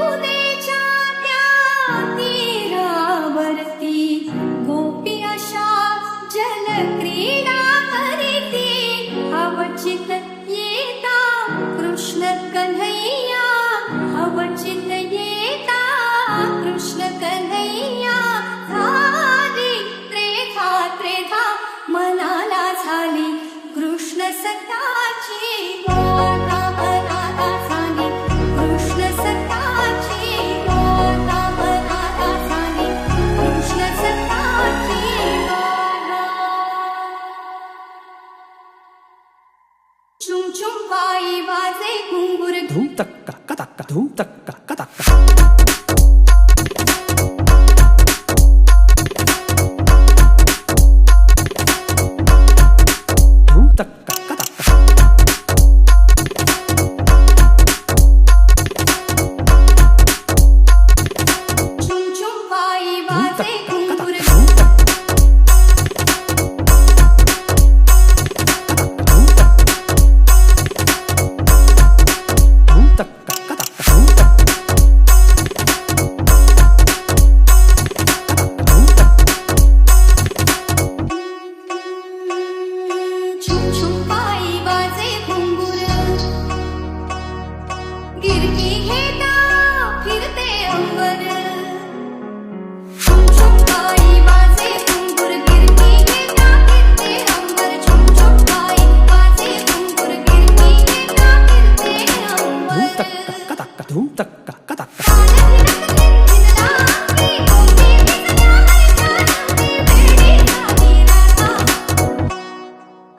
यमुनेच्या त्या तीरावरती गोपी अशा जलक्रीडा करीती अवचित येता कृष्ण कन्हैया अवचित येता कृष्ण कन्हैया झाली त्रेधा त्रेधा मनाला झाली कृष्ण सत्याची गाथा मनाला झाली कृष्ण सत्याची गाथा मनाला झाली कृष्ण सत्याची गाथा चुम चुम पायी वाजे घुंगुर धूम तक्का कतक्का धूम तक्का कतक्का धूम तक्का कतक्का चुम चुम पायी वाजे घुंगुर धूम तक्का कतक्का धूम तक्का छुम छुम पायी वाजे घुंगुर गिरकी घेता फिरते अंबर छुम छुम पायी वाजे घुंगुर गिरकी घेता फिरते अंबर छुम छुम पायी वाजे घुंगुर गिरकी घेता फिरते धूम अंबर तक्का कतक्का धूम तक्का कतक्का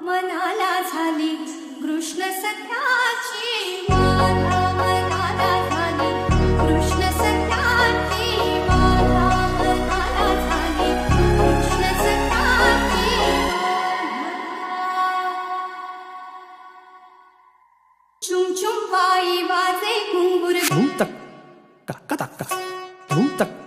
मनाला झाली कृष्ण सत्याची गाथा मनाला झाली कृष्ण सत्याची गाथा मनाला झाली कृष्ण सत्याची गाथा चुम चुम पायी वाजे घुंगुर धूम तक्का कतक्का धूम तक्का